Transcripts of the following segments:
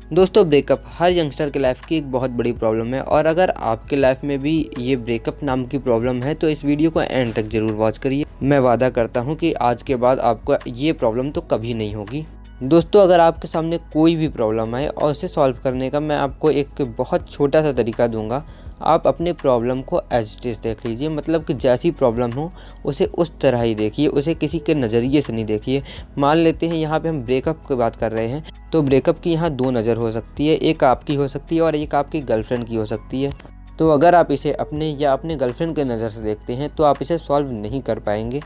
दोस्तों ब्रेकअप हर यंगस्टर के लाइफ की एक बहुत बड़ी प्रॉब्लम है और अगर आपके लाइफ में भी ये ब्रेकअप नाम की प्रॉब्लम है तो इस वीडियो को एंड तक ज़रूर वॉच करिए। मैं वादा करता हूँ कि आज के बाद आपको ये प्रॉब्लम तो कभी नहीं होगी। दोस्तों अगर आपके सामने कोई भी प्रॉब्लम है और उसे सॉल्व करने का मैं आपको एक बहुत छोटा सा तरीका दूंगा। आप अपने प्रॉब्लम को एज इट इज़ देख लीजिए, मतलब कि जैसी प्रॉब्लम हो उसे उस तरह ही देखिए, उसे किसी के नज़रिए से नहीं देखिए। मान लेते हैं यहाँ पे हम ब्रेकअप की बात कर रहे हैं तो ब्रेकअप की यहाँ दो नज़र हो सकती है, एक आपकी हो सकती है और एक आपकी गर्लफ्रेंड की हो सकती है। तो अगर आप इसे अपने या अपने गर्लफ्रेंड के नज़र से देखते हैं तो आप इसे सॉल्व नहीं कर पाएंगे।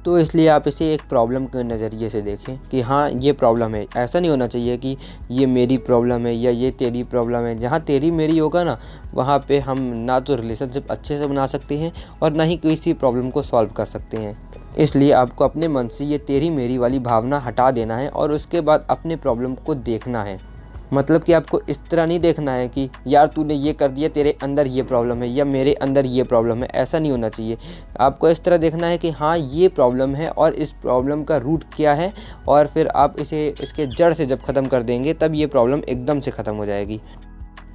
तो इसलिए आप इसे एक प्रॉब्लम के नज़रिए से देखें कि हाँ ये प्रॉब्लम है। ऐसा नहीं होना चाहिए कि ये मेरी प्रॉब्लम है या ये तेरी प्रॉब्लम है। जहाँ तेरी मेरी होगा ना, वहाँ पे हम ना तो रिलेशनशिप अच्छे से बना सकते हैं और ना ही किसी प्रॉब्लम को सॉल्व कर सकते हैं। इसलिए आपको अपने मन से ये तेरी मेरी वाली भावना हटा देना है और उसके बाद अपने प्रॉब्लम को देखना है। मतलब कि आपको इस तरह नहीं देखना है कि यार तूने ये कर दिया, तेरे अंदर ये प्रॉब्लम है या मेरे अंदर ये प्रॉब्लम है। ऐसा नहीं होना चाहिए। आपको इस तरह देखना है कि हाँ ये प्रॉब्लम है और इस प्रॉब्लम का रूट क्या है, और फिर आप इसे इसके जड़ से जब ख़त्म कर देंगे तब ये प्रॉब्लम एकदम से ख़त्म हो जाएगी।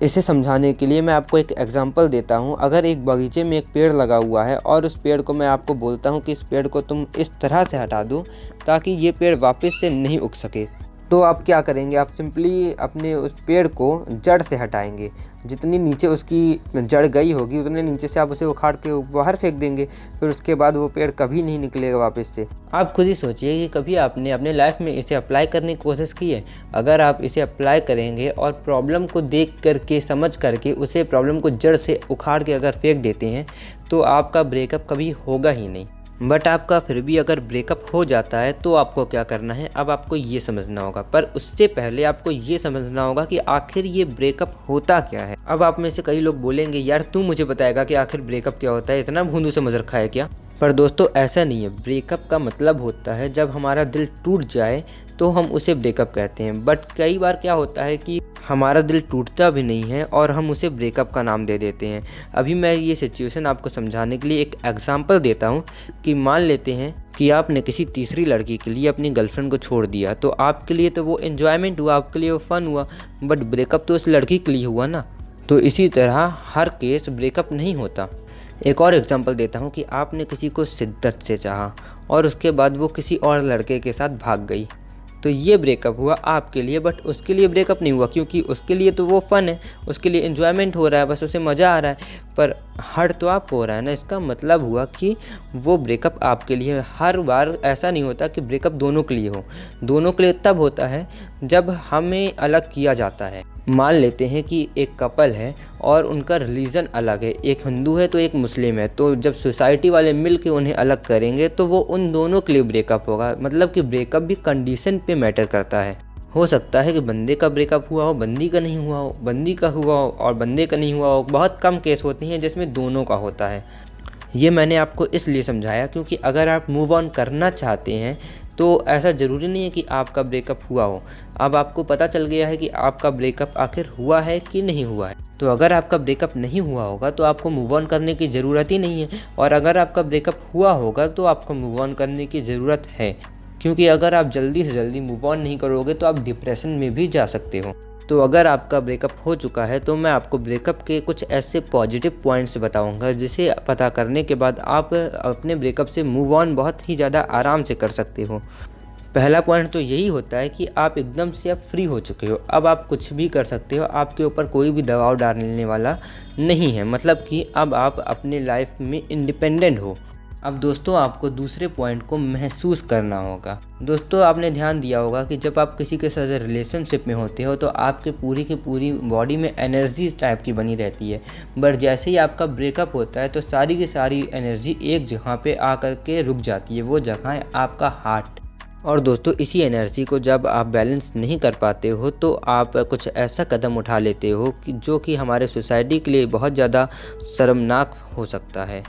इसे समझाने के लिए मैं आपको एक एग्जांपल देता हूँ। अगर एक बगीचे में एक पेड़ लगा हुआ है और उस पेड़ को मैं आपको बोलता हूँ कि इस पेड़ को तुम इस तरह से हटा दो ताकि ये पेड़ वापस से नहीं उग सके, तो आप क्या करेंगे? आप सिंपली अपने उस पेड़ को जड़ से हटाएंगे। जितनी नीचे उसकी जड़ गई होगी उतने नीचे से आप उसे उखाड़ के बाहर फेंक देंगे। फिर उसके बाद वो पेड़ कभी नहीं निकलेगा वापस से। आप खुद ही सोचिए कि कभी आपने अपने लाइफ में इसे अप्लाई करने की कोशिश की है? अगर आप इसे अप्लाई करेंगे और प्रॉब्लम को देख करके समझ करके उसे प्रॉब्लम को जड़ से उखाड़ के अगर फेंक देते हैं तो आपका ब्रेकअप कभी होगा ही नहीं। बट आपका फिर भी अगर ब्रेकअप हो जाता है तो आपको क्या करना है, अब आपको ये समझना होगा। पर उससे पहले आपको ये समझना होगा कि आखिर ये ब्रेकअप होता क्या है। अब आप में से कई लोग बोलेंगे यार तू मुझे बताएगा कि आखिर ब्रेकअप क्या होता है, इतना भूंदू समझ रखा है क्या? पर दोस्तों ऐसा नहीं है। ब्रेकअप का मतलब होता है जब हमारा दिल टूट जाए तो हम उसे ब्रेकअप कहते हैं। बट कई बार क्या होता है कि हमारा दिल टूटता भी नहीं है और हम उसे ब्रेकअप का नाम दे देते हैं। अभी मैं ये सिचुएशन आपको समझाने के लिए एक एग्जांपल देता हूँ कि मान लेते हैं कि आपने किसी तीसरी लड़की के लिए अपनी गर्लफ्रेंड को छोड़ दिया। तो आपके लिए तो वो एन्जॉयमेंट हुआ, आपके लिए वो फ़न हुआ, बट ब्रेकअप तो उस लड़की के लिए हुआ ना। तो इसी तरह हर केस ब्रेकअप नहीं होता। एक और एग्जांपल देता हूँ कि आपने किसी को शिद्दत से चाहा और उसके बाद वो किसी और लड़के के साथ भाग गई, तो ये ब्रेकअप हुआ आपके लिए। बट उसके लिए ब्रेकअप नहीं हुआ, क्योंकि उसके लिए तो वो फ़न है, उसके लिए एन्जॉयमेंट हो रहा है, बस उसे मज़ा आ रहा है। पर हर्ट तो आपको हो रहा है ना। इसका मतलब हुआ कि वो ब्रेकअप आपके लिए। हर बार ऐसा नहीं होता कि ब्रेकअप दोनों के लिए हो। दोनों के लिए तब होता है जब हमें अलग किया जाता है। मान लेते हैं कि एक कपल है और उनका रिलीजन अलग है, एक हिंदू है तो एक मुस्लिम है। तो जब सोसाइटी वाले मिल के उन्हें अलग करेंगे तो वो उन दोनों के लिए ब्रेकअप होगा। मतलब कि ब्रेकअप भी कंडीशन पे मैटर करता है। हो सकता है कि बंदे का ब्रेकअप हुआ हो, बंदी का नहीं हुआ हो, बंदी का हुआ हो और बंदे का नहीं हुआ हो। बहुत कम केस होते हैं जिसमें दोनों का होता है। ये मैंने आपको इसलिए समझाया क्योंकि अगर आप मूव ऑन करना चाहते हैं तो ऐसा ज़रूरी नहीं है कि आपका ब्रेकअप हुआ हो। अब आपको पता चल गया है कि आपका ब्रेकअप आखिर हुआ है कि नहीं हुआ है। तो अगर आपका ब्रेकअप नहीं हुआ होगा तो आपको मूव ऑन करने की ज़रूरत ही नहीं है, और अगर आपका ब्रेकअप हुआ होगा तो आपको मूव ऑन करने की ज़रूरत है। क्योंकि अगर आप जल्दी से जल्दी मूव ऑन नहीं करोगे तो आप डिप्रेशन में भी जा सकते हो। तो अगर आपका ब्रेकअप हो चुका है तो मैं आपको ब्रेकअप के कुछ ऐसे पॉजिटिव पॉइंट्स बताऊंगा जिसे पता करने के बाद आप अपने ब्रेकअप से मूव ऑन बहुत ही ज़्यादा आराम से कर सकते हो। पहला पॉइंट तो यही होता है कि आप एकदम से अब फ्री हो चुके हो। अब आप कुछ भी कर सकते हो, आपके ऊपर कोई भी दबाव डालने वाला नहीं है। मतलब कि अब आप अपने लाइफ में इंडिपेंडेंट हो। अब दोस्तों आपको दूसरे पॉइंट को महसूस करना होगा। दोस्तों आपने ध्यान दिया होगा कि जब आप किसी के साथ रिलेशनशिप में होते हो तो आपके पूरी की पूरी बॉडी में एनर्जी टाइप की बनी रहती है। बट जैसे ही आपका ब्रेकअप होता है तो सारी की सारी एनर्जी एक जगह पे आकर के रुक जाती है। वो जगह है आपका हार्ट। और दोस्तों इसी एनर्जी को जब आप बैलेंस नहीं कर पाते हो तो आप कुछ ऐसा कदम उठा लेते हो कि जो कि हमारे सोसाइटी के लिए बहुत ज़्यादा शर्मनाक हो सकता है।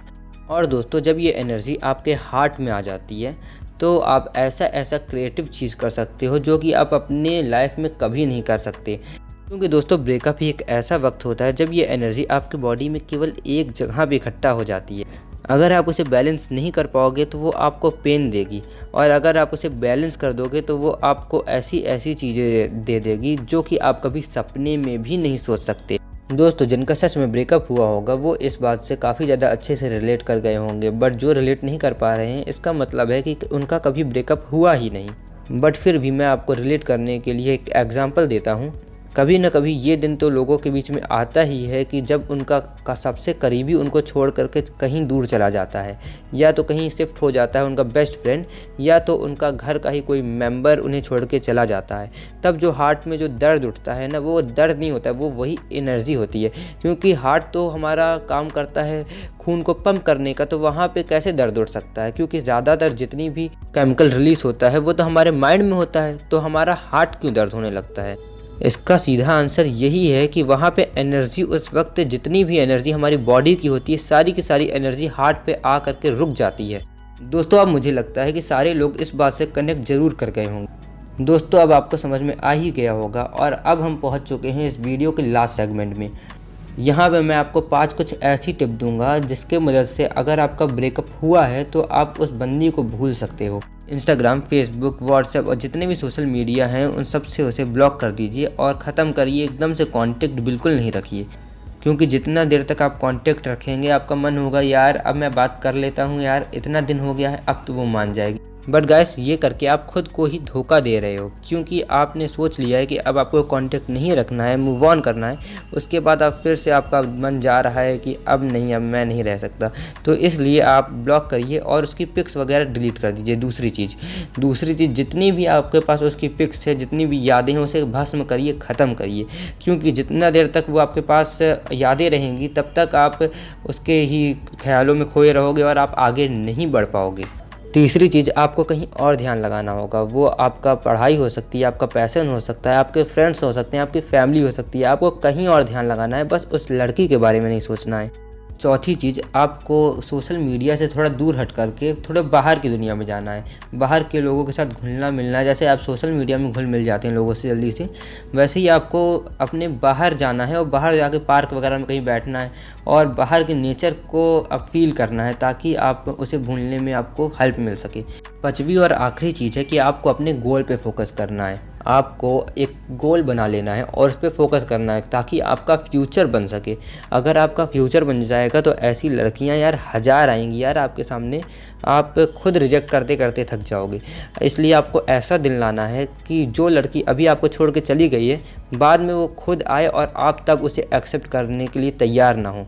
और दोस्तों जब ये एनर्जी आपके हार्ट में आ जाती है तो आप ऐसा ऐसा क्रिएटिव चीज़ कर सकते हो जो कि आप अपने लाइफ में कभी नहीं कर सकते। क्योंकि दोस्तों ब्रेकअप ही एक ऐसा वक्त होता है जब ये एनर्जी आपकी बॉडी में केवल एक जगह पे इकट्ठा हो जाती है। अगर आप उसे बैलेंस नहीं कर पाओगे तो वो आपको पेन देगी, और अगर आप उसे बैलेंस कर दोगे तो वो आपको ऐसी ऐसी चीज़ें दे देगी जो कि आप कभी सपने में भी नहीं सोच सकते। दोस्तों, जिनका सच में ब्रेकअप हुआ होगा वो इस बात से काफ़ी ज़्यादा अच्छे से रिलेट कर गए होंगे, बट जो रिलेट नहीं कर पा रहे हैं इसका मतलब है कि उनका कभी ब्रेकअप हुआ ही नहीं। बट फिर भी मैं आपको रिलेट करने के लिए एक एग्जांपल देता हूँ। कभी ना कभी ये दिन तो लोगों के बीच में आता ही है कि जब उनका सबसे करीबी उनको छोड़ करके कहीं दूर चला जाता है, या तो कहीं शिफ्ट हो जाता है उनका बेस्ट फ्रेंड, या तो उनका घर का ही कोई मेंबर उन्हें छोड़ के चला जाता है। तब जो हार्ट में जो दर्द उठता है ना, वो दर्द नहीं होता है, वो वही एनर्जी होती है। क्योंकि हार्ट तो हमारा काम करता है खून को पंप करने का, तो वहाँ पे कैसे दर्द उठ सकता है? क्योंकि ज़्यादातर जितनी भी केमिकल रिलीज होता है वो तो हमारे माइंड में होता है, तो हमारा हार्ट क्यों दर्द होने लगता है? इसका सीधा आंसर यही है कि वहाँ पे एनर्जी, उस वक्त जितनी भी एनर्जी हमारी बॉडी की होती है, सारी की सारी एनर्जी हार्ट पे आ करके रुक जाती है। दोस्तों, अब मुझे लगता है कि सारे लोग इस बात से कनेक्ट ज़रूर कर गए होंगे। दोस्तों, अब आपको समझ में आ ही गया होगा, और अब हम पहुँच चुके हैं इस वीडियो के लास्ट सेगमेंट में। यहाँ पे मैं आपको 5 कुछ ऐसी टिप दूंगा जिसके मदद से अगर आपका ब्रेकअप हुआ है तो आप उस बंदी को भूल सकते हो। इंस्टाग्राम, फेसबुक, व्हाट्सएप और जितने भी सोशल मीडिया हैं उन सब से उसे ब्लॉक कर दीजिए और ख़त्म करिए। एकदम से कांटेक्ट बिल्कुल नहीं रखिए, क्योंकि जितना देर तक आप कांटेक्ट रखेंगे आपका मन होगा यार अब मैं बात कर लेता हूँ, यार इतना दिन हो गया है, अब तो वो मान जाएगी। बट गाइस, ये करके आप खुद को ही धोखा दे रहे हो, क्योंकि आपने सोच लिया है कि अब आपको कांटेक्ट नहीं रखना है, मूव ऑन करना है। उसके बाद आप फिर से आपका मन जा रहा है कि अब नहीं, अब मैं नहीं रह सकता, तो इसलिए आप ब्लॉक करिए और उसकी पिक्स वगैरह डिलीट कर दीजिए। दूसरी चीज़ जितनी भी आपके पास उसकी पिक्स है, जितनी भी यादें हैं, उसे भस्म करिए, ख़त्म करिए। क्योंकि जितना देर तक वो आपके पास यादें रहेंगी तब तक आप उसके ही ख्यालों में खोए रहोगे और आप आगे नहीं बढ़ पाओगे। तीसरी चीज़, आपको कहीं और ध्यान लगाना होगा। वो आपका पढ़ाई हो सकती है, आपका पैशन हो सकता है, आपके फ्रेंड्स हो सकते हैं, आपकी फैमिली हो सकती है। आपको कहीं और ध्यान लगाना है, बस उस लड़की के बारे में नहीं सोचना है। चौथी चीज़, आपको सोशल मीडिया से थोड़ा दूर हट करके थोड़ा बाहर की दुनिया में जाना है। बाहर के लोगों के साथ घुलना मिलना है। जैसे आप सोशल मीडिया में घुल मिल जाते हैं लोगों से जल्दी से, वैसे ही आपको अपने बाहर जाना है और बाहर जाके पार्क वगैरह में कहीं बैठना है और बाहर के नेचर को अब फील करना है, ताकि आप उसे भूलने में आपको हेल्प मिल सके। पांचवी और आखिरी चीज़ है कि आपको अपने गोल पे फोकस करना है। आपको एक गोल बना लेना है और उस पर फोकस करना है, ताकि आपका फ्यूचर बन सके। अगर आपका फ्यूचर बन जाएगा तो ऐसी लड़कियां यार 1000 आएंगी यार आपके सामने, आप खुद रिजेक्ट करते करते थक जाओगे। इसलिए आपको ऐसा दिल लाना है कि जो लड़की अभी आपको छोड़ के चली गई है, बाद में वो खुद आए और आप तब उसे एक्सेप्ट करने के लिए तैयार ना हो।